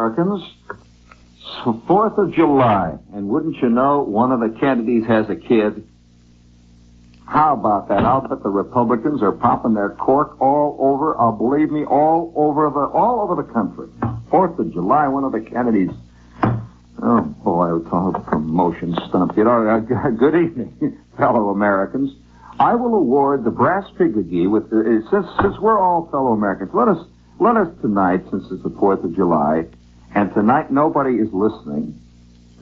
Americans. It's the 4th of July, and wouldn't you know, one of the Kennedys has a kid. How about that? I'll bet the Republicans are popping their cork all over, believe me, all over the country. 4th of July, one of the Kennedys. Oh, boy, I would call it a promotion stunt. You know, good evening, fellow Americans. I will award the brass figuree with, since we're all fellow Americans, let us tonight, since it's the 4th of July, and tonight nobody is listening,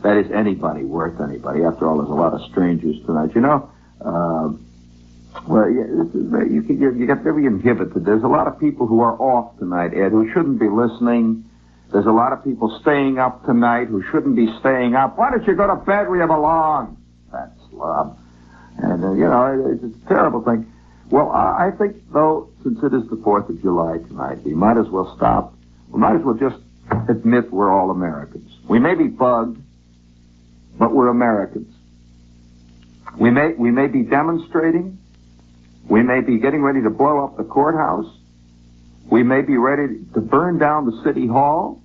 that is anybody, worth anybody. After all, there's a lot of strangers tonight. You know, you get very inhibited. There's a lot of people who are off tonight, Ed, who shouldn't be listening. There's a lot of people staying up tonight who shouldn't be staying up. Why don't you go to bed where you belong? That slob. And, you know, it's a terrible thing. Well, I think, though, since it is the 4th of July tonight, we might as well stop. We might as well just admit we're all Americans. We may be bugged, but we're Americans. We may be demonstrating. We may be getting ready to blow up the courthouse. We may be ready to burn down the city hall,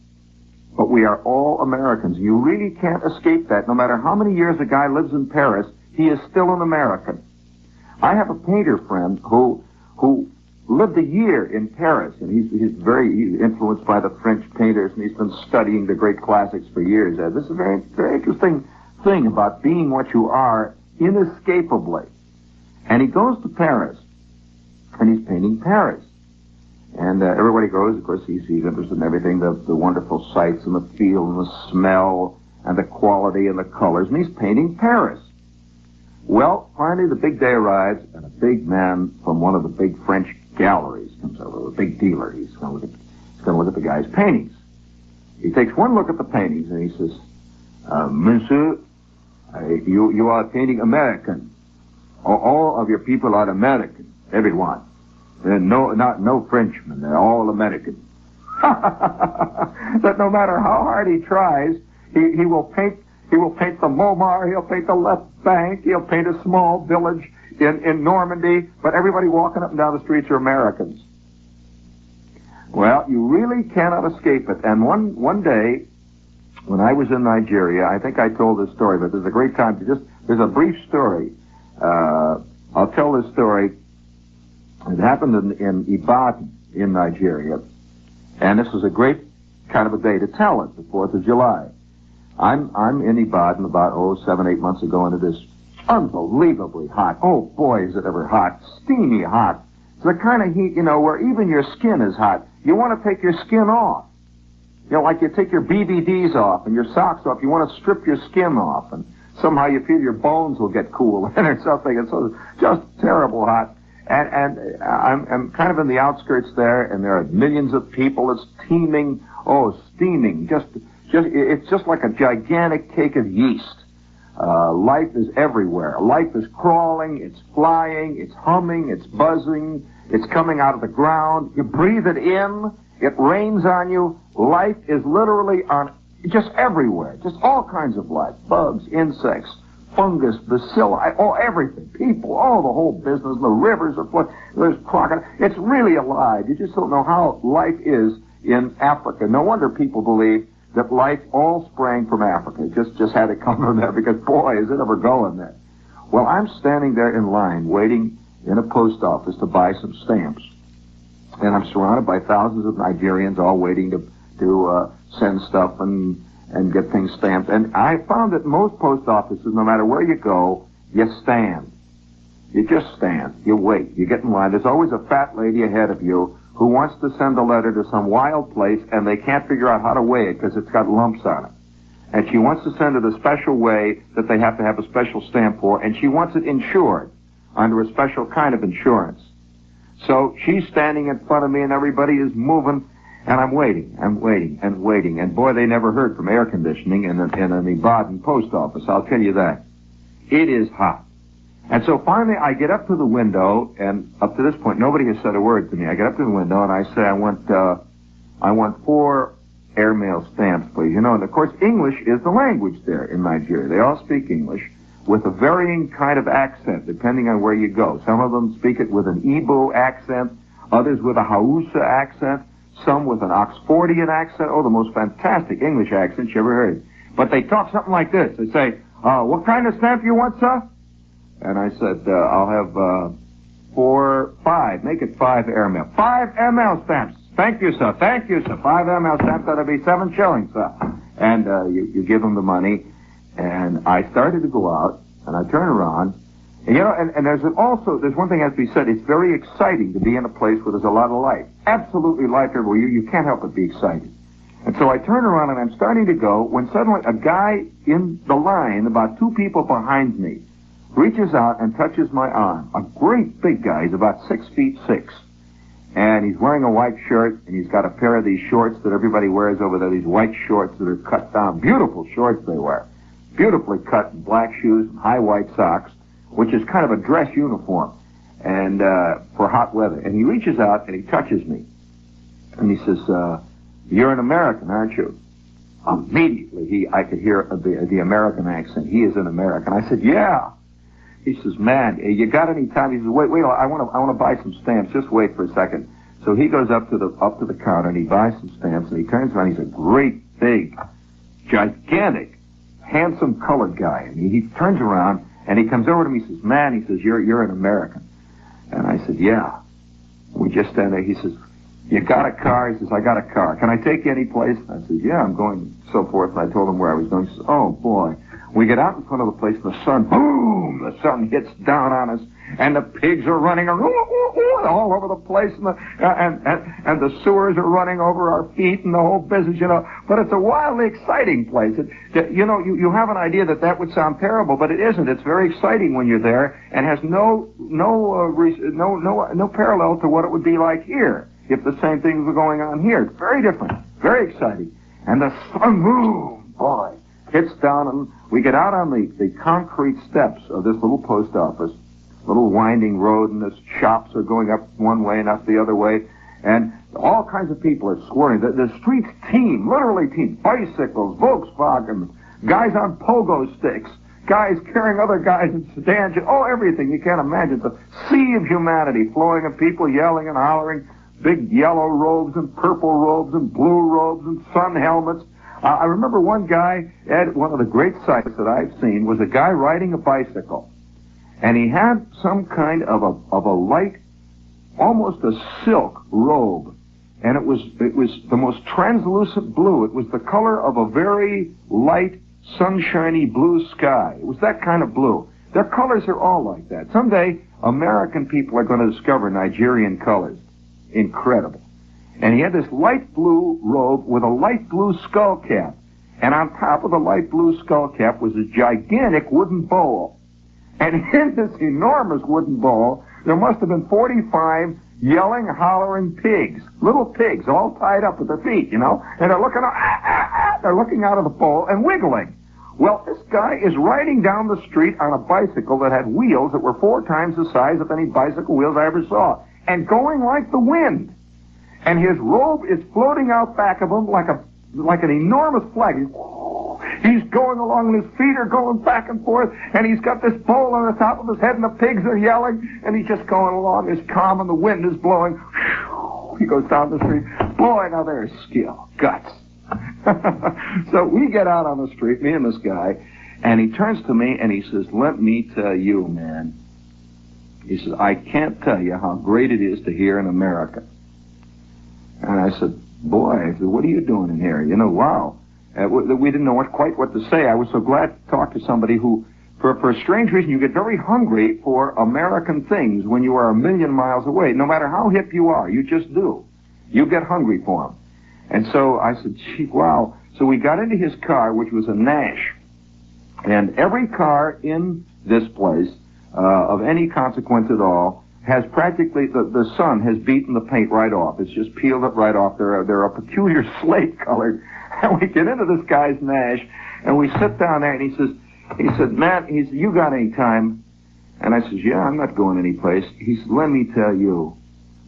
but we are all Americans. You really can't escape that. No matter how many years a guy lives in Paris, he is still an American. I have a painter friend who lived a year in Paris, and he's very influenced by the French painters, and he's been studying the great classics for years. This is a very, very interesting thing about being what you are inescapably. And he goes to Paris, and he's painting Paris. And everybody goes, of course, he's interested in everything, the wonderful sights and the feel and the smell and the quality and the colors, and he's painting Paris. Well, finally the big day arrives, and a big man from one of the big French galleries comes over, a big dealer. He's going to look at the guy's paintings. He takes one look at the paintings, and he says, Monsieur, you are painting American. All of your people are American, everyone. No Frenchmen. They're all American. That no matter how hard he tries, he will paint the Montmartre, he'll paint the left bank, he'll paint a small village in Normandy, but everybody walking up and down the streets are Americans. Well, you really cannot escape it. And one day, when I was in Nigeria, I think I told this story, but there's a great time to there's a brief story. I'll tell this story. It happened in Ibadan in Nigeria, and this was a great kind of a day to tell it, the 4th of July. I'm in Ibadan about 7-8 months ago, and it is unbelievably hot. Oh boy, is it ever hot. Steamy hot. It's the kind of heat, you know, where even your skin is hot. You want to take your skin off. You know, like you take your BBDs off and your socks off. You want to strip your skin off, and somehow you feel your bones will get cool or something. It's just terrible hot. And I'm kind of in the outskirts there, and there are millions of people. It's teeming, steaming. It's just like a gigantic cake of yeast. Life is everywhere. Life is crawling, it's flying, it's humming, it's buzzing, it's coming out of the ground. You breathe it in, it rains on you. Life is literally just everywhere. Just all kinds of life. Bugs, insects, fungus, bacilli, everything. People, the whole business. The rivers are full. There's crocodiles. It's really alive. You just don't know how life is in Africa. No wonder people believe that life all sprang from Africa. Just had to come from there, because boy, is it ever going there. Well, I'm standing there in line waiting in a post office to buy some stamps. And I'm surrounded by thousands of Nigerians all waiting to send stuff and get things stamped. And I found that most post offices, no matter where you go, you stand. You just stand. You wait. You get in line. There's always a fat lady ahead of you who wants to send a letter to some wild place, and they can't figure out how to weigh it because it's got lumps on it. And she wants to send it a special way that they have to have a special stamp for, and she wants it insured under a special kind of insurance. So she's standing in front of me, and everybody is moving, and I'm waiting, and boy, they never heard from air conditioning in an Ibadan post office, I'll tell you that. It is hot. And so finally I get up to the window, and up to this point nobody has said a word to me. I get up to the window and I say, I want 4 airmail stamps, please. You know, and of course English is the language there in Nigeria. They all speak English with a varying kind of accent depending on where you go. Some of them speak it with an Igbo accent, others with a Hausa accent, some with an Oxfordian accent. Oh, the most fantastic English accent you ever heard. But they talk something like this. They say, what kind of stamp you want, sir? And I said, I'll have 5. Make it 5 airmail. 5 ML stamps. Thank you, sir. Thank you, sir. 5 ML stamps. That'll be 7 shillings, sir. And you give them the money. And I started to go out, and I turn around. And, and there's one thing that has to be said. It's very exciting to be in a place where there's a lot of life. Absolutely life everywhere. You can't help but be excited. And so I turn around, and I'm starting to go, when suddenly a guy in the line, about 2 people behind me, reaches out and touches my arm. A great big guy. He's about 6'6". And he's wearing a white shirt, and he's got a pair of these shorts that everybody wears over there, these white shorts that are cut down. Beautiful shorts they wear. Beautifully cut, and black shoes, and high white socks, which is kind of a dress uniform, and for hot weather. And he reaches out, and he touches me. And he says, you're an American, aren't you? Immediately, I could hear the American accent. He is an American. I said, yeah. He says, man, you got any time? He says, wait, I want to buy some stamps. Just wait for a second. So he goes up to the counter and he buys some stamps, and he turns around. He's a great, big, gigantic, handsome colored guy. And he turns around and he comes over to me. He says, man, he says, you're an American. And I said, yeah. We just stand there. He says, you got a car? He says, I got a car. Can I take you any place? I said, yeah, I'm going, so forth. And I told him where I was going. He says, oh boy. We get out in front of the place, and the sun, boom, the sun hits down on us, and the pigs are running all over the place, and the sewers are running over our feet, and the whole business, But it's a wildly exciting place. You have an idea that would sound terrible, but it isn't. It's very exciting when you're there, and has no parallel to what it would be like here if the same things were going on here. It's very different, very exciting, and the sun, boom, boy, hits down, and we get out on the concrete steps of this little post office, little winding road, and the shops are going up one way and up the other way, and all kinds of people are swirling. The streets teem, literally teem. Bicycles, Volkswagen, guys on pogo sticks, guys carrying other guys in sedans, everything you can't imagine. The sea of humanity flowing of people yelling and hollering, big yellow robes and purple robes and blue robes and sun helmets. I remember one guy, Ed, one of the great sights that I've seen was a guy riding a bicycle. And he had some kind of a light, almost a silk robe. And it was the most translucent blue. It was the color of a very light, sunshiny blue sky. It was that kind of blue. Their colors are all like that. Someday, American people are going to discover Nigerian colors. Incredible. And he had this light blue robe with a light blue skull cap. And on top of the light blue skull cap was a gigantic wooden bowl. And in this enormous wooden bowl, there must have been 45 yelling, hollering pigs. Little pigs, all tied up with their feet, And they're looking out of the bowl and wiggling. Well, this guy is riding down the street on a bicycle that had wheels that were 4 times the size of any bicycle wheels I ever saw. And going like the wind. And his robe is floating out back of him like an enormous flag. He's going along, and his feet are going back and forth, and he's got this bowl on the top of his head, and the pigs are yelling, and he's just going along. It's calm, and the wind is blowing. He goes down the street. Boy, now there's skill, guts. So we get out on the street, me and this guy, and he turns to me, and he says, let me tell you, man. He says, I can't tell you how great it is to hear in America. And I said, boy, what are you doing in here? Wow. We didn't know quite what to say. I was so glad to talk to somebody who, for a strange reason, you get very hungry for American things when you are a million miles away. No matter how hip you are, you just do. You get hungry for them. And so I said, gee, wow. So we got into his car, which was a Nash. And every car in this place, of any consequence at all, has practically, the sun has beaten the paint right off. It's just peeled it right off. They're a peculiar slate colored. And we get into this guy's Nash, and we sit down there, and he said, Matt, you got any time? And I says, yeah, I'm not going anyplace. He said, let me tell you.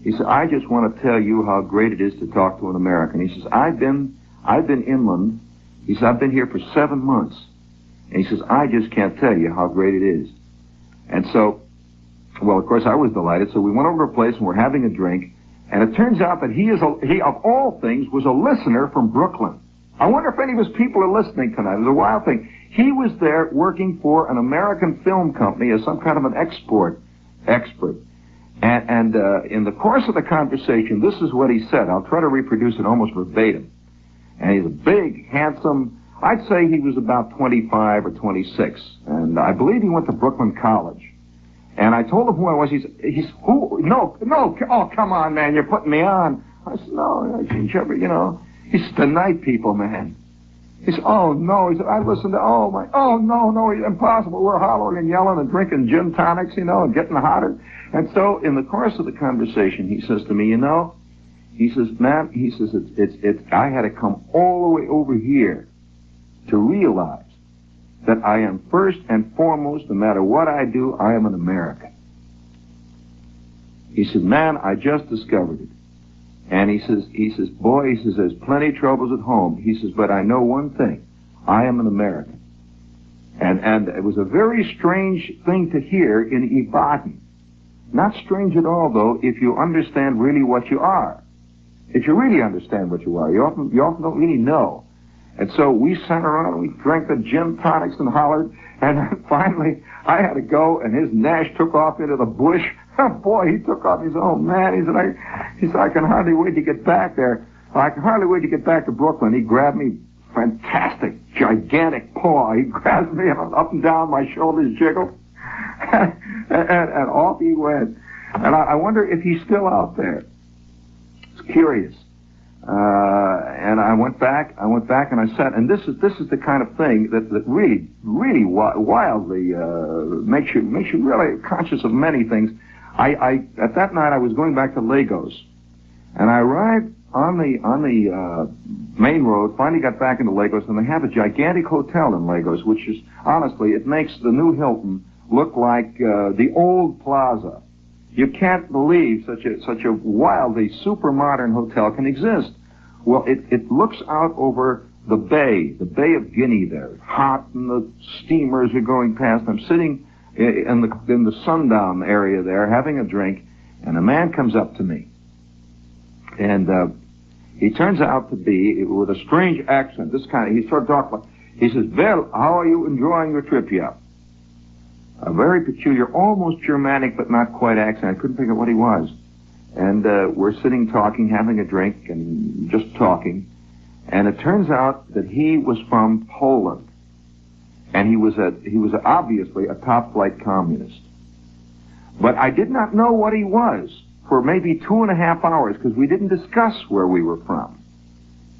He said, I just want to tell you how great it is to talk to an American. He says, I've been inland. He said, I've been here for 7 months. And he says, I just can't tell you how great it is. And so, well, of course, I was delighted. So we went over to a place, and we're having a drink. And it turns out that he, of all things, was a listener from Brooklyn. I wonder if any of his people are listening tonight. It was a wild thing. He was there working for an American film company as some kind of an export expert. And in the course of the conversation, this is what he said. I'll try to reproduce it almost verbatim. And he's a big, handsome, I'd say he was about 25 or 26. And I believe he went to Brooklyn College. And I told him who I was. He's who? No, oh, come on, man, you're putting me on. I said, no, you know, he's the night people, man. He said, oh, no. He said, I listened to, no, it's impossible. We're hollering and yelling and drinking gin tonics, you know, and getting hotter. And so in the course of the conversation, he says to me, you know, he says, man, he says, I had to come all the way over here to realize that I am first and foremost, no matter what I do, I am an American. He said, man, I just discovered it. And he says, boy, he says, there's plenty of troubles at home. He says, but I know one thing. I am an American. And it was a very strange thing to hear in Ibadan. Not strange at all, though, if you understand really what you are. If you really understand what you are. You often don't really know. And so we sat around and we drank the gin tonics and hollered. And then finally, I had to go, and his Nash took off into the bush. Boy, he took off. He said, oh, man. He said, I can hardly wait to get back there. I can hardly wait to get back to Brooklyn. He grabbed me, fantastic, gigantic paw. He grabs me up and down, my shoulders jiggle. and off he went. And I wonder if he's still out there. It's curious. And I went back and I sat, and this is the kind of thing that really wildly makes you really conscious of many things. At that night I was going back to Lagos, and I arrived on the main road, finally got back into Lagos, and they have a gigantic hotel in Lagos, which is, honestly, it makes the new Hilton look like the old Plaza. You can't believe such a wildly super modern hotel can exist. Well, it looks out over the Bay of Guinea there. It's hot, and the steamers are going past. I'm sitting in the sundown area there having a drink, and a man comes up to me. And he turns out to be, with a strange accent, he started talking like, he says, well, how are you enjoying your trip here? A very peculiar, almost Germanic, but not quite accent. I couldn't figure out what he was. And we're sitting talking, having a drink, and just talking. And it turns out that he was from Poland. And he was obviously a top-flight communist. But I did not know what he was for maybe 2.5 hours, because we didn't discuss where we were from.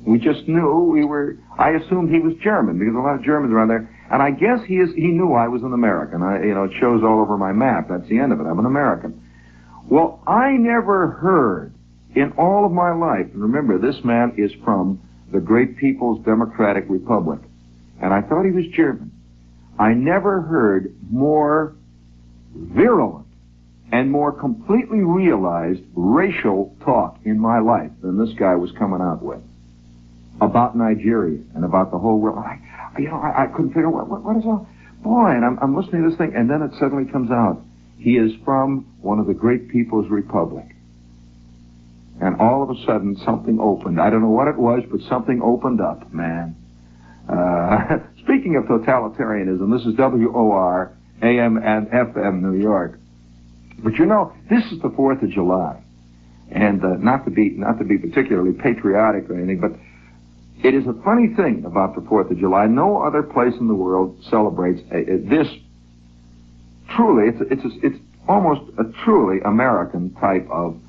We just knew I assumed he was German, because a lot of Germans around there. And I guess he knew I was an American. It shows all over my map. That's the end of it. I'm an American. Well, I never heard in all of my life, and remember, this man is from the Great People's Democratic Republic, and I thought he was German. I never heard more virulent and more completely realized racial talk in my life than this guy was coming out with about Nigeria and about the whole world. I couldn't figure out what is all. Boy, and I'm listening to this thing, and then it suddenly comes out. He is from one of the Great People's Republic. And all of a sudden, something opened. I don't know what it was, but something opened up, man. Speaking of totalitarianism, this is WOR, AM and FM, New York. But this is the 4th of July. And not to be particularly patriotic or anything, but it is a funny thing about the 4th of July. No other place in the world celebrates this. Truly, it's almost a truly American type of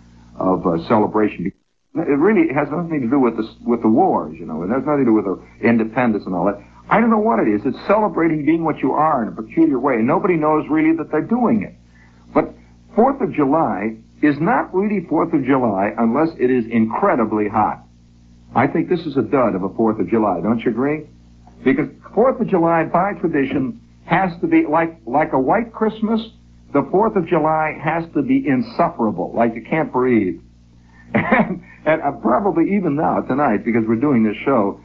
celebration. It really has nothing to do with the wars, It has nothing to do with the independence and all that. I don't know what it is. It's celebrating being what you are in a peculiar way, and nobody knows really that they're doing it. But 4th of July is not really 4th of July unless it is incredibly hot. I think this is a dud of a 4th of July. Don't you agree? Because 4th of July, by tradition, has to be like a white Christmas. The 4th of July has to be insufferable, like you can't breathe. And probably even now, tonight, because we're doing this show,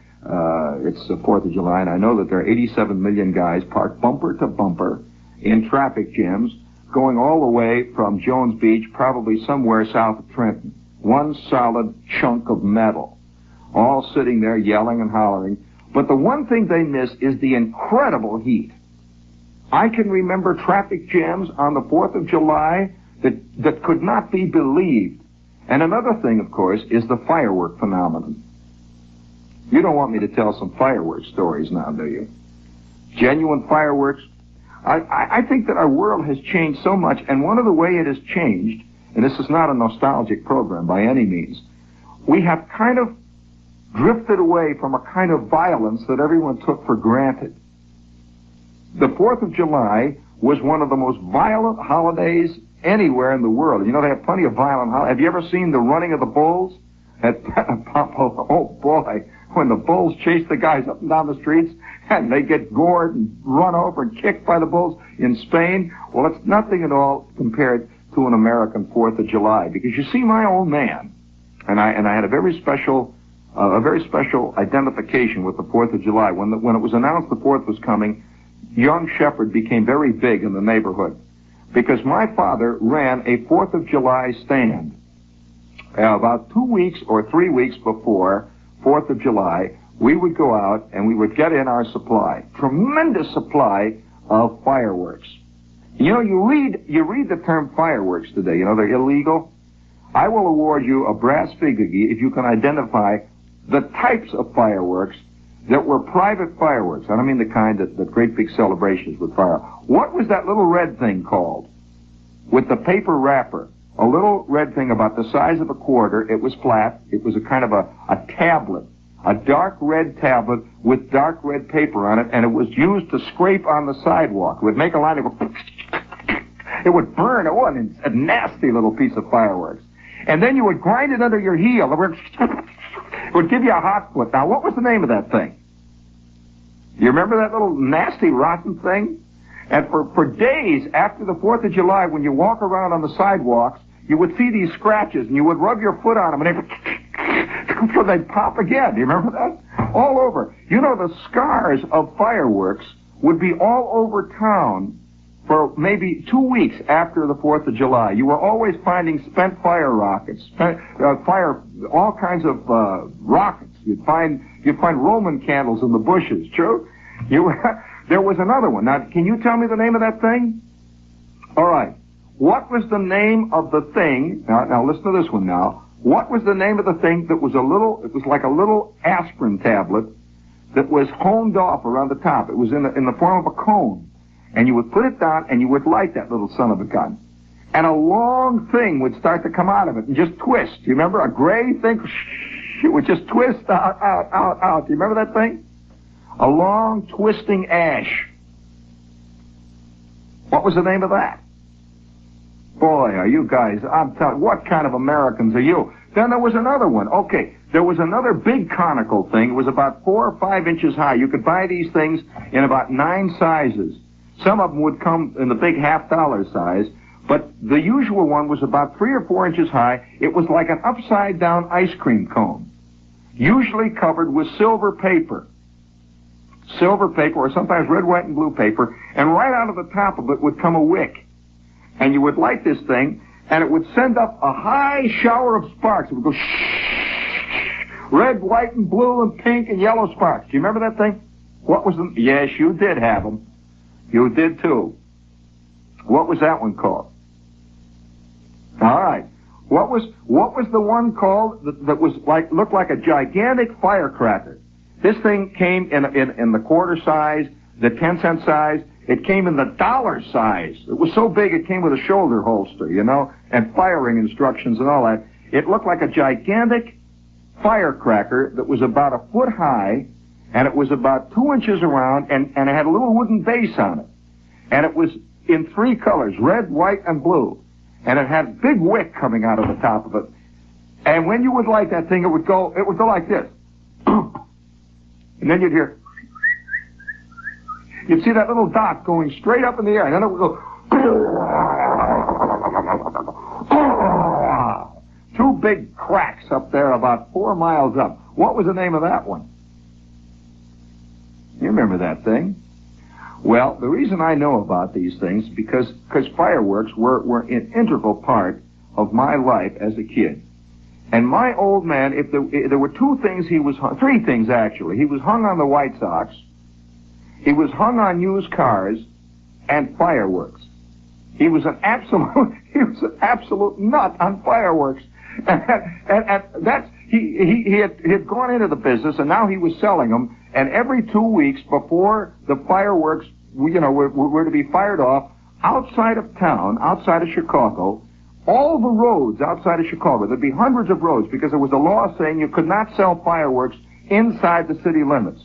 it's the 4th of July, and I know that there are 87 million guys parked bumper to bumper in traffic jams going all the way from Jones Beach, probably somewhere south of Trenton. one solid chunk of metal, all sitting there yelling and hollering. But the one thing they miss is the incredible heat. I can remember traffic jams on the 4th of July that could not be believed. And another thing, of course, is the firework phenomenon. You don't want me to tell some fireworks stories now, do you? Genuine fireworks. I think that our world has changed so much, and one of the way it has changed, and this is not a nostalgic program by any means, we have kind of drifted away from a kind of violence that everyone took for granted. The 4th of July was one of the most violent holidays anywhere in the world. You know, they have plenty of violent holidays. Have you ever seen the running of the bulls? Oh, boy, when the bulls chase the guys up and down the streets, and they get gored and run over and kicked by the bulls in Spain. Well, it's nothing at all compared to an American 4th of July. Because you see, my old man, and I had a very special identification with the 4th of July. When it was announced the 4th was coming, young Shepherd became very big in the neighborhood. Because my father ran a 4th of July stand. About 2 weeks or 3 weeks before 4th of July, we would go out and we would get in our supply. Tremendous supply of fireworks. You know, you read the term fireworks today. You know, they're illegal. I will award you a brass figurine if you can identify the types of fireworks that were private fireworks. I don't mean the kind that great big celebrations with fire. What was that little red thing called? With the paper wrapper. A little red thing about the size of a quarter. It was flat. It was a kind of a tablet. A dark red tablet with dark red paper on it, and it was used to scrape on the sidewalk. It would make a line, it would burn. It was a nasty little piece of fireworks. And then you would grind it under your heel. It would give you a hot foot. Now, what was the name of that thing? You remember that little nasty, rotten thing? And for days after the 4th of July, when you walk around on the sidewalks, you would see these scratches, and you would rub your foot on them, and they'd pop again. Do you remember that? All over. You know, the scars of fireworks would be all over town for maybe 2 weeks after the 4th of July. You were always finding spent fire rockets, all kinds of rockets. You'd find Roman candles in the bushes. True? There was another one. Now, can you tell me the name of that thing? All right. What was the name of the thing? Now listen to this one now. What was the name of the thing that was it was like a little aspirin tablet that was honed off around the top? It was in the form of a cone. And you would put it down and you would light that little son of a gun. And a long thing would start to come out of it and just twist. Do you remember? A gray thing, it would just twist out. Do you remember that thing? A long twisting ash. What was the name of that? Boy, are you guys, I'm telling you, what kind of Americans are you? Then there was another one. Okay, there was another big conical thing. It was about 4 or 5 inches high. You could buy these things in about 9 sizes. Some of them would come in the big $50 size, but the usual one was about 3 or 4 inches high. It was like an upside-down ice cream cone, usually covered with silver paper, or sometimes red, white, and blue paper, and right out of the top of it would come a wick. And you would light this thing, and it would send up a high shower of sparks. It would go red, white, and blue, and pink, and yellow sparks. Do you remember that thing? What was the... Yes, you did have them. You did, too. What was that one called? All right. What was the one called that was looked like a gigantic firecracker? This thing came in the quarter size, the 10-cent size. It came in the dollar size. It was so big it came with a shoulder holster, you know, and firing instructions and all that. It looked like a gigantic firecracker that was about 1 foot high, and it was about 2 inches around, and it had a little wooden base on it. And it was in 3 colors, red, white, and blue. And it had a big wick coming out of the top of it. And when you would light that thing, it would go like this. And then you'd hear... You'd see that little dot going straight up in the air, and then it would go... 2 big cracks up there about 4 miles up. What was the name of that one? You remember that thing? Well, the reason I know about these things because fireworks were an integral part of my life as a kid. And my old man, if there were two things he was hung, three things actually. He was hung on the White Sox, he was hung on used cars, and fireworks. He was an absolute nut on fireworks. And that's, he had gone into the business, and now he was selling them, and every 2 weeks before the fireworks, were to be fired off, outside of town, outside of Chicago, all the roads outside of Chicago, there'd be hundreds of roads, because there was a law saying you could not sell fireworks inside the city limits.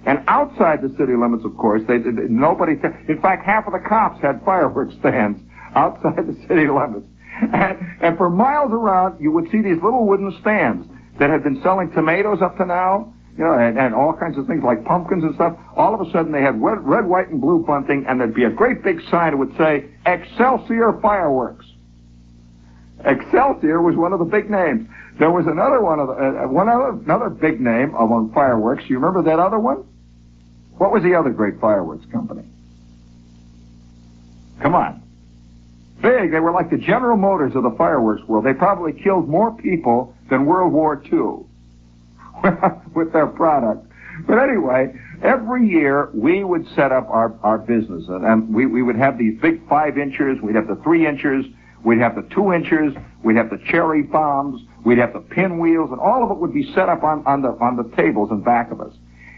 And outside the city limits, of course, nobody, in fact, half of the cops had fireworks stands outside the city limits. And for miles around, you would see these little wooden stands that had been selling tomatoes up to now, and all kinds of things like pumpkins and stuff. All of a sudden, they had red, white, and blue bunting, and there'd be a great big sign that would say, Excelsior Fireworks. Excelsior was one of the big names. There was another one of another big name among fireworks. You remember that other one? What was the other great fireworks company? Come on. Big. They were like the General Motors of the fireworks world. They probably killed more people than World War II with their product. But anyway, every year we would set up our business, and we would have these big 5 inchers. We'd have the 3 inchers. We'd have the 2 inchers, we'd have the cherry bombs, we'd have the pinwheels, and all of it would be set up on the tables in back of us.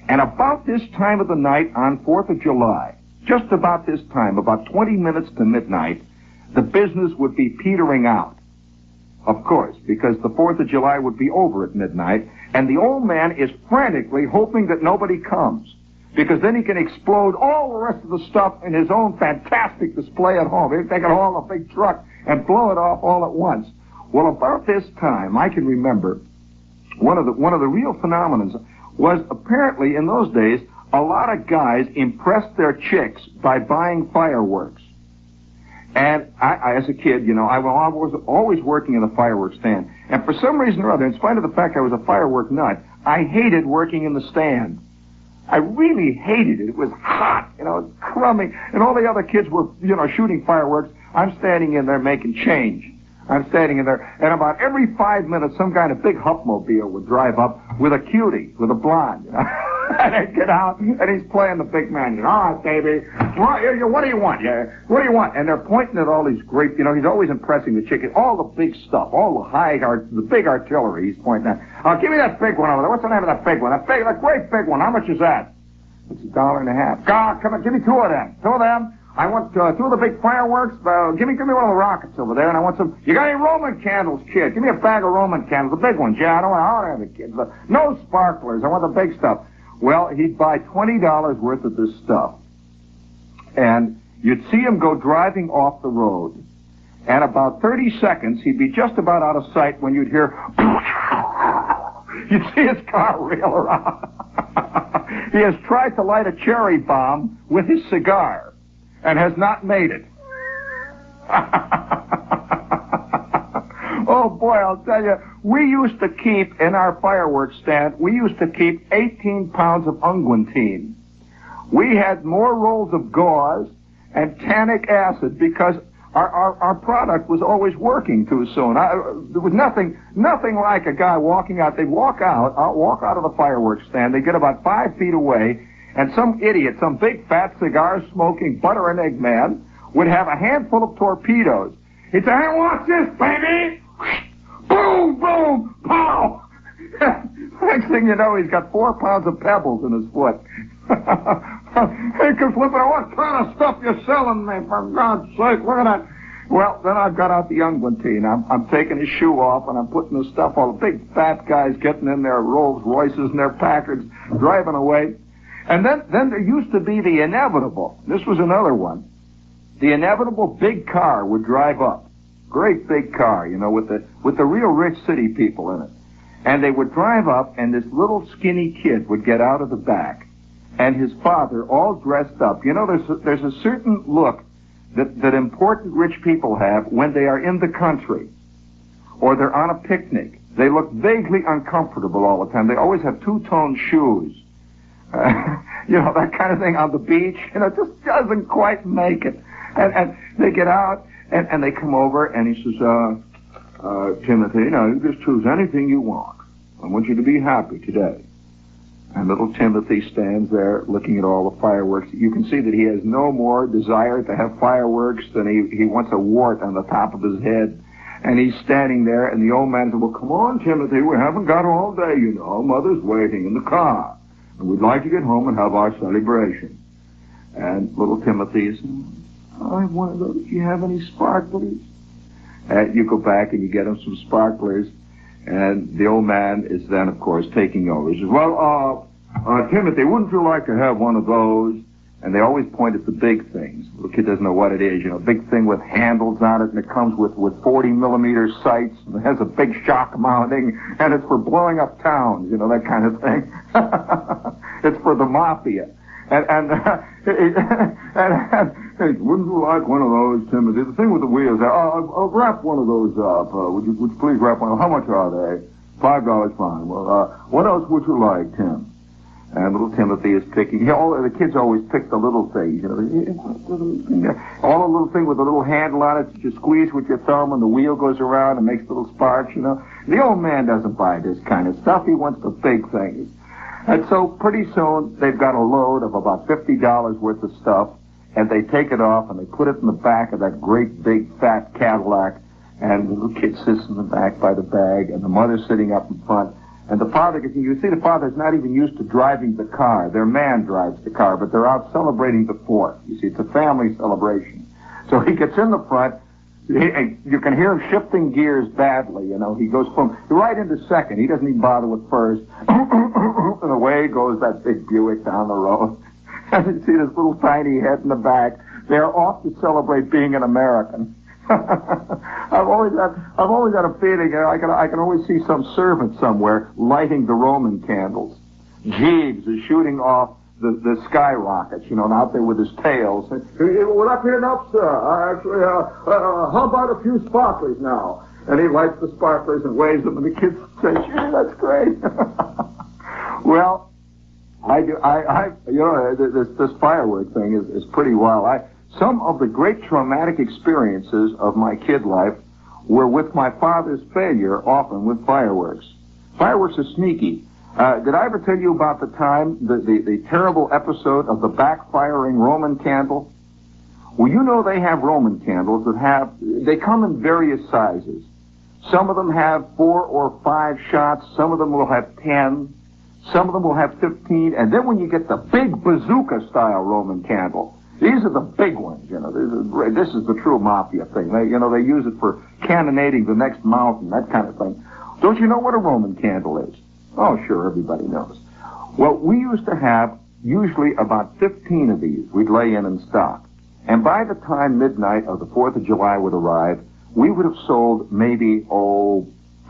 And about this time of the night on 4th of July, just about this time, about 20 minutes to midnight, the business would be petering out. Of course, because the 4th of July would be over at midnight, and the old man is frantically hoping that nobody comes, because then he can explode all the rest of the stuff in his own fantastic display at home. He'd take it all in a big truck and blow it off all at once. Well, about this time, I can remember one of the real phenomena was apparently in those days a lot of guys impressed their chicks by buying fireworks. And I as a kid, I was always working in the fireworks stand. And for some reason or other, in spite of the fact I was a firework nut, I hated working in the stand. I really hated it. It was hot, crummy, and all the other kids were, shooting fireworks. I'm standing in there making change. I'm standing in there, and about every 5 minutes, some kind of big Huffmobile would drive up with a cutie, with a blonde, and I'd get out, and he's playing the big man. All right, baby. What do you want? What do you want? And they're pointing at all these great, he's always impressing the chick. All the big stuff, all the big artillery he's pointing at. Give me that big one over there. What's the name of that big one? That great big one. How much is that? It's $1.50. God, come on, give me 2 of them. 2 of them. I want 2 of the big fireworks. Give me one of the rockets over there, and I want some. You got any Roman candles, kid? Give me a bag of Roman candles, the big ones. Yeah, I don't have the kids. No sparklers. I want the big stuff. Well, he'd buy $20 worth of this stuff, and you'd see him go driving off the road, and about 30 seconds, he'd be just about out of sight when you'd hear. You'd see his car reel around. He has tried to light a cherry bomb with his cigar and has not made it. Oh, boy, I'll tell you, we used to keep, in our fireworks stand, 18 pounds of unguentine. We had more rolls of gauze and tannic acid because our product was always working too soon. There was nothing like a guy walking out. They'd walk out of the fireworks stand. They'd get about 5 feet away, and some idiot, some big fat cigar-smoking butter and egg man would have a handful of torpedoes. He'd say, "Hey, watch this, baby!" Boom, boom, pow! Next thing you know, he's got 4 pounds of pebbles in his foot. Hey, Conflipper, what kind of stuff you selling me, for God's sake? Look at that. Well, then I've got out the unguentine. I'm taking his shoe off, and I'm putting the stuff, all the big fat guys getting in their Rolls Royces and their Packards, driving away. And then there used to be the inevitable. This was another one. The inevitable big car would drive up. Great big car, with the real rich city people in it. And they would drive up, and this little skinny kid would get out of the back, and his father, all dressed up. There's a certain look that important rich people have when they are in the country, or they're on a picnic. They look vaguely uncomfortable all the time. They always have two-tone shoes. That kind of thing on the beach. It just doesn't quite make it. And they get out, and they come over, and he says, Timothy, now you just choose anything you want. I want you to be happy today. And little Timothy stands there looking at all the fireworks. You can see that he has no more desire to have fireworks than he wants a wart on the top of his head. And he's standing there, and the old man said, well, come on, Timothy, we haven't got all day, you know. Mother's waiting in the car. And we'd like to get home and have our celebration. And little Timothy said, I have one of those. Do you have any sparklers? And you go back and you get him some sparklers. And the old man is then, of course, taking over. He says, well, Timothy, wouldn't you like to have one of those? And they always point at the big things. The kid doesn't know what it is. You know, big thing with handles on it, and it comes with 40-millimeter sights, and it has a big shock mounting, and it's for blowing up towns, you know, that kind of thing. It's for the mafia. And wouldn't you like one of those, Timothy? The thing with the wheels, I'll wrap one of those up. Would you please wrap one? How much are they? $5 fine. Well, what else would you like, Tim? And little Timothy is picking. The kids always pick the little things, you know. All the little thing with a little handle on it that you squeeze with your thumb and the wheel goes around and makes little sparks, you know. The old man doesn't buy this kind of stuff. He wants the big things. And so pretty soon they've got a load of about $50 worth of stuff, and they take it off and they put it in the back of that great big fat Cadillac, and the little kid sits in the back by the bag, and the mother's sitting up in front. And the father, you see the father's not even used to driving the car. Their man drives the car, but they're out celebrating the 4th. You see, it's a family celebration. So he gets in the front. You can hear him shifting gears badly, you know. He goes from right into second. He doesn't even bother with first. And away goes that big Buick down the road. And you see this little tiny head in the back. They're off to celebrate being an American. I've always had a feeling I can always see some servant somewhere lighting the Roman candles. Jeeves is shooting off the skyrockets, you know, and out there with his tails. We're not here enough, sir. Actually, how about a few sparklers now? And he lights the sparklers and waves them, and the kids say, "Sure, that's great." Well, this firework thing is pretty wild. Some of the great traumatic experiences of my kid life were with my father's failure, often with fireworks. Fireworks are sneaky. Did I ever tell you about the time, the terrible episode of the backfiring Roman candle? Well, you know they have Roman candles they come in various sizes. Some of them have 4 or 5 shots. Some of them will have 10. Some of them will have 15. And then when you get the big bazooka-style Roman candle, these are the big ones, you know. This is the true mafia thing. They use it for cannonading the next mountain, that kind of thing. Don't you know what a Roman candle is? Oh, sure, everybody knows. Well, we used to have usually about 15 of these we'd lay in stock. And by the time midnight of the 4th of July would arrive, we would have sold maybe,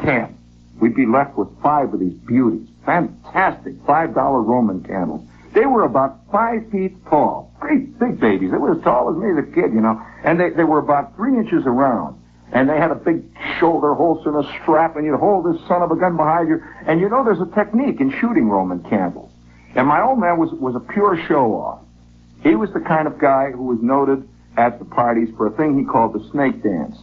10. We'd be left with 5 of these beauties. Fantastic $5 Roman candles. They were about 5 feet tall. Great big babies. They were as tall as me as a kid, you know. And they were about 3 inches around. And they had a big shoulder holster and a strap, and you'd hold this son of a gun behind you. And you know there's a technique in shooting Roman candles. And my old man was a pure show-off. He was the kind of guy who was noted at the parties for a thing he called the snake dance.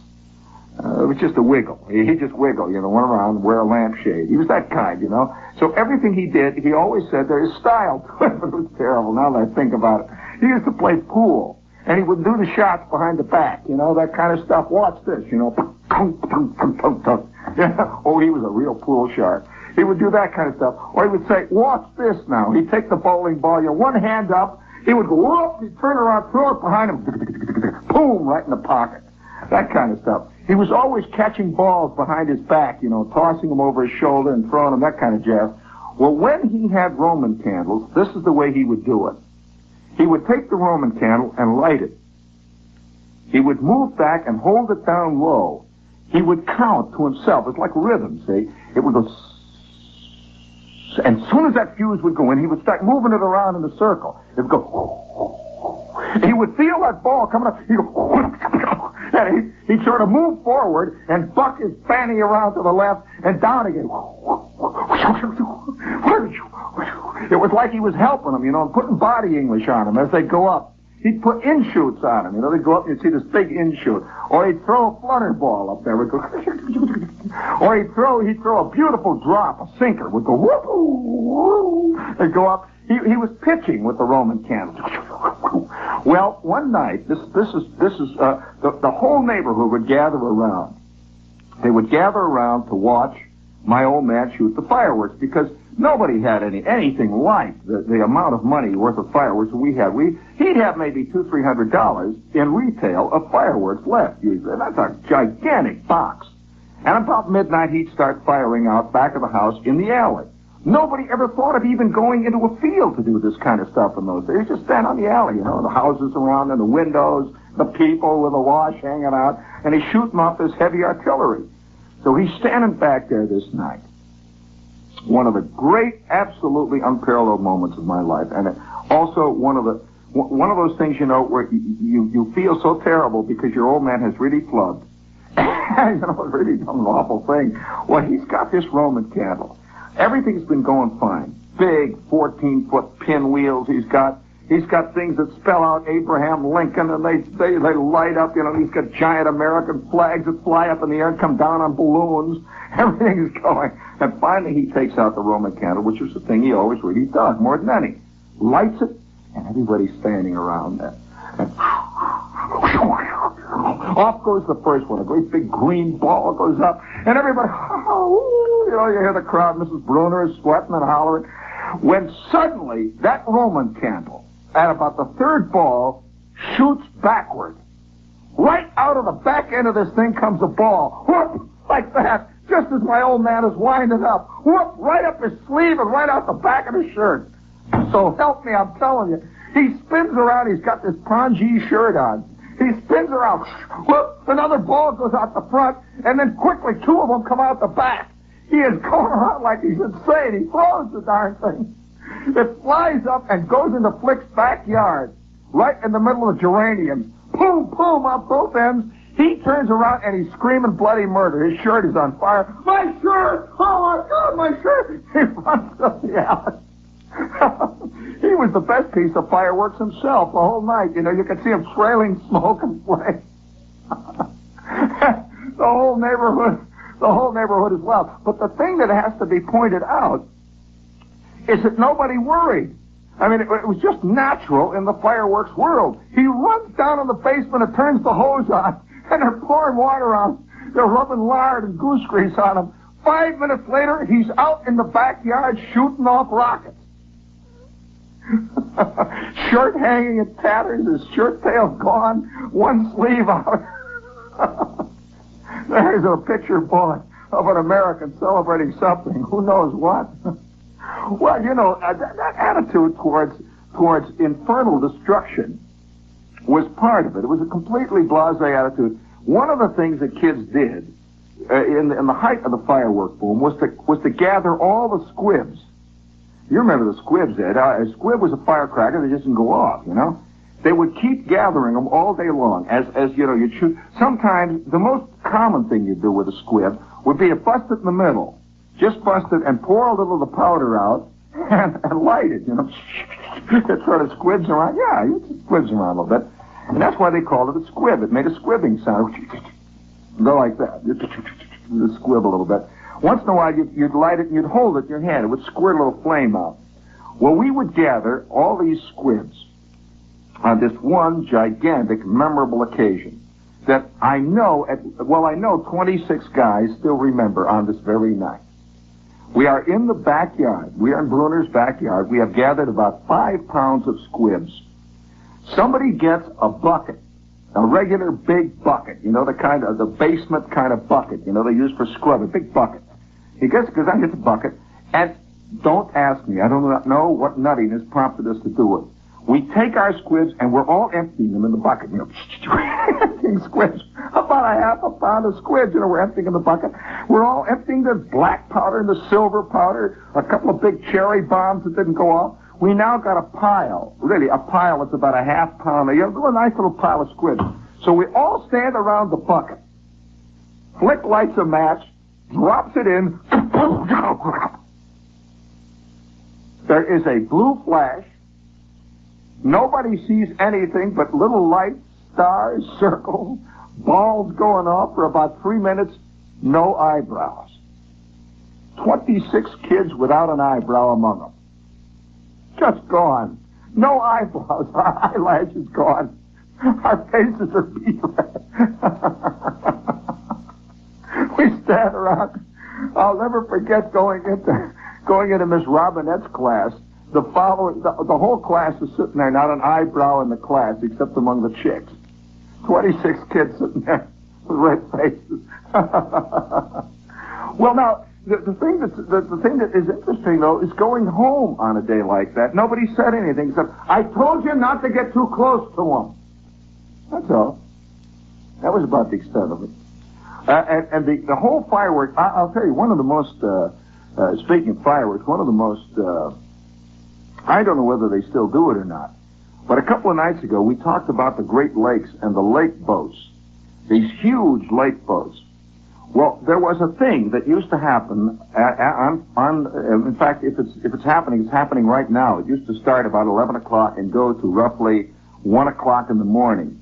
It was just a wiggle. He'd just wiggle, you know, run around and wear a lampshade. He was that kind, you know. So everything he did, he always said there is style to it, but it was terrible now that I think about it. He used to play pool, and he would do the shots behind the back, you know, that kind of stuff. Watch this, you know. Yeah. Oh, he was a real pool shark. He would do that kind of stuff. Or he would say, watch this now. He'd take the bowling ball, you know, one hand up. He would go, whoop, he'd turn around, throw it behind him. Boom, right in the pocket. That kind of stuff. He was always catching balls behind his back, you know, tossing them over his shoulder and throwing them, that kind of jazz. Well, when he had Roman candles, this is the way he would do it. He would take the Roman candle and light it. He would move back and hold it down low. He would count to himself. It's like rhythm, see? It would go... And as soon as that fuse would go in, he would start moving it around in a circle. It would go... He would feel that ball coming up. He'd go... And he'd sort of move forward and buck his fanny around to the left and down again. It was like he was helping them, you know, and putting body English on them as they go up. He'd put in-shoots on them, you know, they'd go up and you'd see this big in-shoot. Or he'd throw a flutter ball up there. We'd go... Or he'd throw a beautiful drop, a sinker, would go whoop, whoop, and go up. He was pitching with the Roman candle. Well, one night, the whole neighborhood would gather around. They would gather around to watch my old man shoot the fireworks, because nobody had anything like the amount of money worth of fireworks that we had. He'd have maybe $200-300 in retail of fireworks left, usually. And that's a gigantic box. And about midnight, he'd start firing out back of the house in the alley. Nobody ever thought of even going into a field to do this kind of stuff in those days. Just stand on the alley, the houses around and the windows, the people with the wash hanging out, and he's shooting off this heavy artillery. So he's standing back there this night. One of the great, absolutely unparalleled moments of my life, and also one of those things, where you feel so terrible because your old man has really flubbed. Really done an awful thing. Well, he's got this Roman candle. Everything's been going fine. Big 14-foot pinwheels. He's got things that spell out Abraham Lincoln, and they light up. He's got giant American flags that fly up in the air and come down on balloons. Everything's going. And finally, he takes out the Roman candle, which is the thing he always really does, more than any. Lights it, and everybody's standing around there. And off goes the first one. A great big green ball goes up, and everybody, you hear the crowd. Mrs. Bruner is sweating and hollering. When suddenly that Roman candle, at about the third ball, shoots backward. Right out of the back end of this thing comes a ball. Whoop! Like that. Just as my old man is winding up. Whoop! Right up his sleeve and right out the back of his shirt. So help me, I'm telling you. He spins around. He's got this pongee shirt on. He spins around. Whoop! Another ball goes out the front, and then quickly two of them come out the back. He is going around like he's insane. He throws the darn thing. It flies up and goes into Flick's backyard, right in the middle of the geraniums. Boom, boom, up both ends. He turns around and he's screaming bloody murder. His shirt is on fire. My shirt! Oh, my God, my shirt! He runs up the alley. He was the best piece of fireworks himself the whole night. You could see him trailing smoke and flame. The whole neighborhood as well. But the thing that has to be pointed out is that nobody worried. I mean, it was just natural in the fireworks world. He runs down in the basement and turns the hose on, and they're pouring water on him. They're rubbing lard and goose grease on him. 5 minutes later, he's out in the backyard shooting off rockets. Shirt hanging in tatters, his shirt tail gone, one sleeve out. There's a picture, boy, of an American celebrating something. Who knows what? Well, that attitude towards infernal destruction was part of it. It was a completely blasé attitude. One of the things that kids did in the height of the firework boom was to gather all the squibs. You remember the squibs, Ed? A squib was a firecracker that just didn't go off, They would keep gathering them all day long. As you'd shoot. Sometimes the most common thing you'd do with a squib would be to bust it in the middle. Just bust it and pour a little of the powder out and light it, It sort of squibs around. Yeah, it squibs around a little bit. And that's why they called it a squib. It made a squibbing sound. Go like that. You'd squib a little bit. Once in a while, you'd light it and you'd hold it in your hand. It would squirt a little flame out. Well, we would gather all these squibs on this one gigantic, memorable occasion that I know 26 guys still remember on this very night. We are in the backyard. We are in Bruner's backyard. We have gathered about 5 pounds of squibs. Somebody gets a bucket, a regular big bucket, the basement kind of bucket, they use for scrub, a big bucket. He goes down and gets a bucket, and don't ask me. I don't know what nuttiness prompted us to do it. We take our squibs, and we're all emptying them in the bucket. Emptying squibs. About a half a pound of squibs, we're emptying in the bucket. We're all emptying the black powder and the silver powder, a couple of big cherry bombs that didn't go off. We now got a pile, really a pile that's about a half pound. A nice little pile of squibs. So we all stand around the bucket. Flick lights a match, drops it in. There is a blue flash. Nobody sees anything but little lights, stars, circles, balls going off for about 3 minutes. no eyebrows. 26 kids without an eyebrow among them. Just gone. No eyebrows. Our eyelashes gone. Our faces are beat red. We stand around. I'll never forget going into Miss Robinette's class. The whole class is sitting there, not an eyebrow in the class except among the chicks. 26 kids sitting there with red faces. Well, now the thing that is interesting though is going home on a day like that. Nobody said anything except, "I told you not to get too close to them." That's all. That was about the extent of it. And the whole fireworks, I'll tell you, one of the most, speaking of fireworks, one of the most, I don't know whether they still do it or not, but a couple of nights ago we talked about the Great Lakes and the lake boats, these huge lake boats. Well, there was a thing that used to happen in fact, if it's happening, it's happening right now. It used to start about 11 o'clock and go to roughly 1 o'clock in the morning.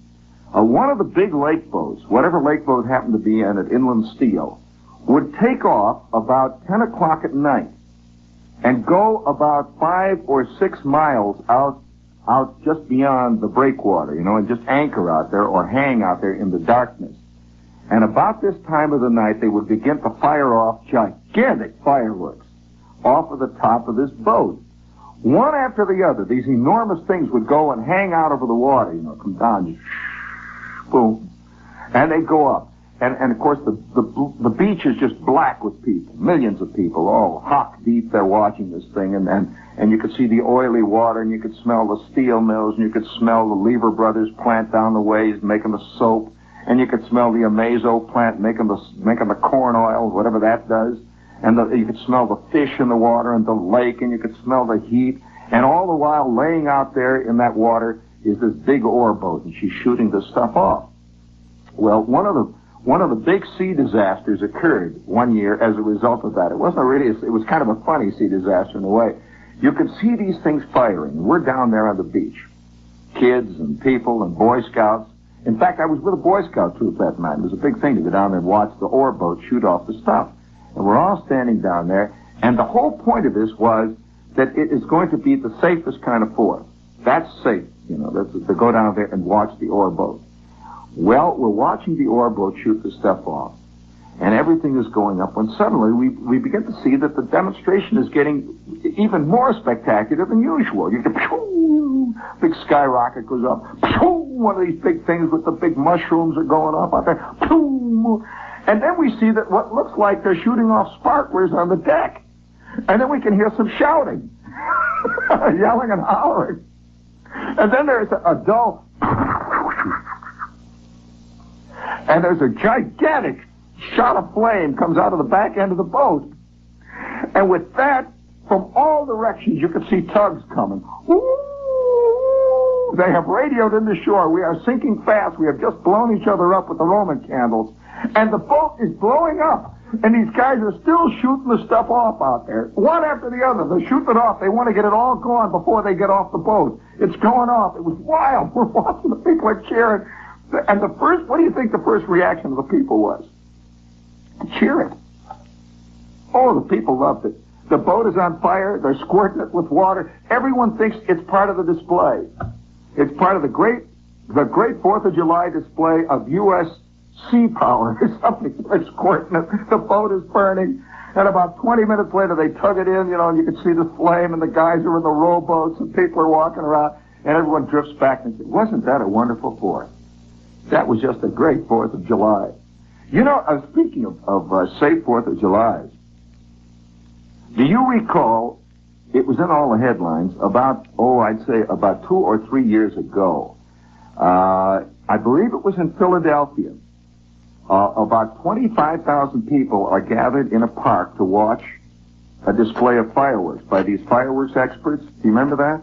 One of the big lake boats, whatever lake boat happened to be in at Inland Steel, would take off about 10 o'clock at night and go about 5 or 6 miles out just beyond the breakwater, and just anchor out there or hang out there in the darkness. And about this time of the night, they would begin to fire off gigantic fireworks off of the top of this boat. One after the other, these enormous things would go and hang out over the water, come down, just boom, and they go up. And of course, the beach is just black with people, millions of people, all hock deep there watching this thing, and you could see the oily water, and you could smell the steel mills, and you could smell the Lever Brothers plant down the ways making the soap, and you could smell the Amazo plant making the corn oil, whatever that does, and you could smell the fish in the water and the lake, and you could smell the heat, and all the while laying out there in that water is this big ore boat, and she's shooting this stuff off. Well, one of the big sea disasters occurred one year as a result of that. It wasn't really, it was kind of a funny sea disaster in a way. You could see these things firing. We're down there on the beach. Kids and people and Boy Scouts. In fact, I was with a Boy Scout troop that night. It was a big thing to go down there and watch the ore boat shoot off the stuff. And we're all standing down there, and the whole point of this was that it is going to be the safest kind of force. That's safe, that's to go down there and watch the ore boat. Well, we're watching the ore boat shoot the stuff off, and everything is going up, when suddenly we begin to see that the demonstration is getting even more spectacular than usual. You get, big skyrocket goes up, one of these big things with the big mushrooms are going up out there, and then we see that what looks like they're shooting off sparklers on the deck, and then we can hear some shouting, yelling and hollering, and then there's a dull, and there's a gigantic shot of flame comes out of the back end of the boat. And with that, from all directions, you can see tugs coming. Ooh, they have radioed in the shore. We are sinking fast. We have just blown each other up with the Roman candles. And the boat is blowing up. And these guys are still shooting the stuff off out there. One after the other. They're shooting it off. They want to get it all gone before they get off the boat. It's going off. It was wild. We're watching. The people are cheering. And what do you think the first reaction of the people was? To cheer it. Oh, the people loved it. The boat is on fire. They're squirting it with water. Everyone thinks it's part of the display. It's part of the great 4th of July display of U.S. sea power or something. They're squirting it. The boat is burning. And about 20 minutes later, they tug it in, and you can see the flame, and the guys are in the rowboats, and people are walking around, and everyone drifts back and says, wasn't that a wonderful 4th? That was just a great 4th of July. Speaking of safe 4th of Julys, do you recall, it was in all the headlines, I'd say about 2 or 3 years ago. I believe it was in Philadelphia. About 25,000 people are gathered in a park to watch a display of fireworks by these fireworks experts. Do you remember that?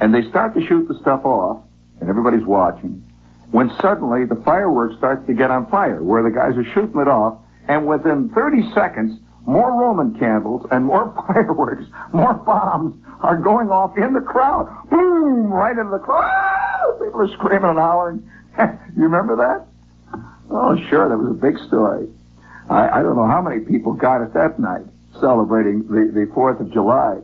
And they start to shoot the stuff off, and everybody's watching, when suddenly the fireworks starts to get on fire, where the guys are shooting it off, and within 30 seconds, more Roman candles and more fireworks, more bombs are going off in the crowd. Boom! Right into the crowd. People are screaming and hollering. You remember that? Oh, sure, that was a big story. I don't know how many people got it that night celebrating the 4th of July.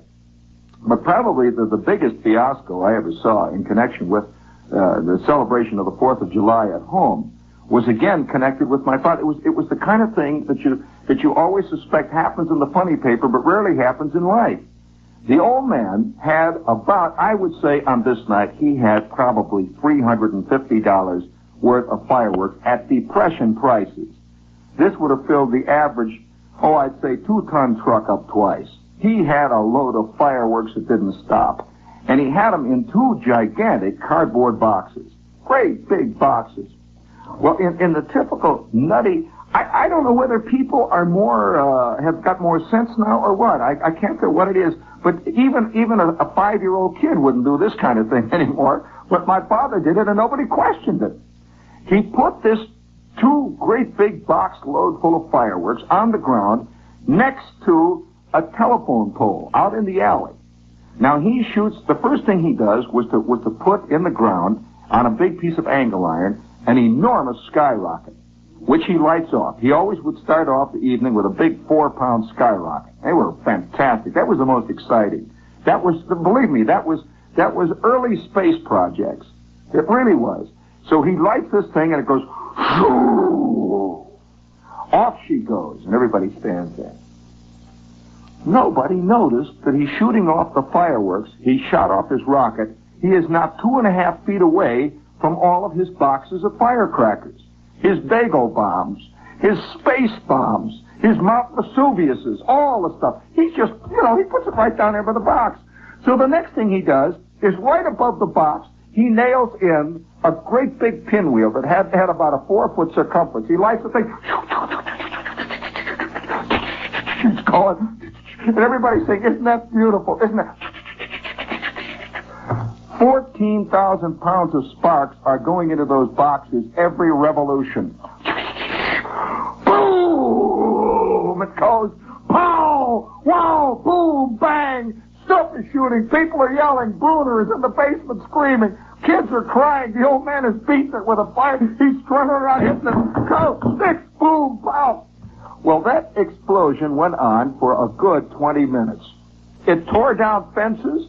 But probably the biggest fiasco I ever saw in connection with the celebration of the 4th of July at home was again connected with my father. It was the kind of thing that you always suspect happens in the funny paper, but rarely happens in life. The old man had about, I would say on this night, he had probably $350 worth of fireworks at depression prices. This would have filled the average, I'd say 2-ton truck up twice. He had a load of fireworks that didn't stop. And he had them in 2 gigantic cardboard boxes. Great big boxes. Well, in the typical nutty, I don't know whether people are more, have got more sense now or what. I can't tell what it is. But even a 5-year-old kid wouldn't do this kind of thing anymore. But my father did it and nobody questioned it. He put this 2 great big box load full of fireworks on the ground next to a telephone pole out in the alley. Now he shoots, the first thing he does was to put in the ground on a big piece of angle iron an enormous skyrocket, which he lights off. He always would start off the evening with a big 4-pound skyrocket. They were fantastic. That was the most exciting. That was, believe me, that was early space projects. It really was. So he lights this thing and it goes, off she goes, and everybody stands there. Nobody noticed that he's shooting off the fireworks. He shot off his rocket. He is now 2.5 feet away from all of his boxes of firecrackers, his bagel bombs, his space bombs, his Mount Vesuviuses, all the stuff. He's just, he puts it right down there by the box. So the next thing he does is right above the box, he nails in a great big pinwheel that had about a 4-foot circumference. He lights the thing. It's going. And everybody's saying, isn't that beautiful? Isn't that? 14,000 pounds of sparks are going into those boxes every revolution. Boom! It goes, pow! Wow! Boom! Bang! Stuff is shooting. People are yelling. Bruner is in the basement screaming. Kids are crying. The old man is beating it with a fire. He's running around hitting it. Go! Sticks! Boom! Pow! Well, that explosion went on for a good 20 minutes. It tore down fences.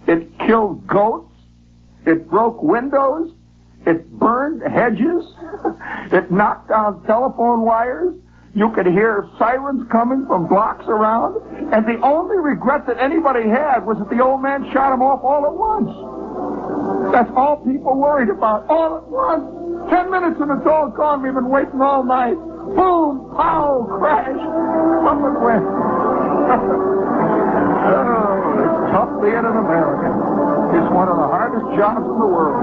It killed goats. It broke windows. It burned hedges. It knocked down telephone wires. You could hear sirens coming from blocks around. And the only regret that anybody had was that the old man shot them off all at once. That's all people worried about. All at once. 10 minutes and it's all gone. We've been waiting all night. Boom, pow, crash. Up it went. Oh, it's tough being an American. It's one of the hardest jobs in the world.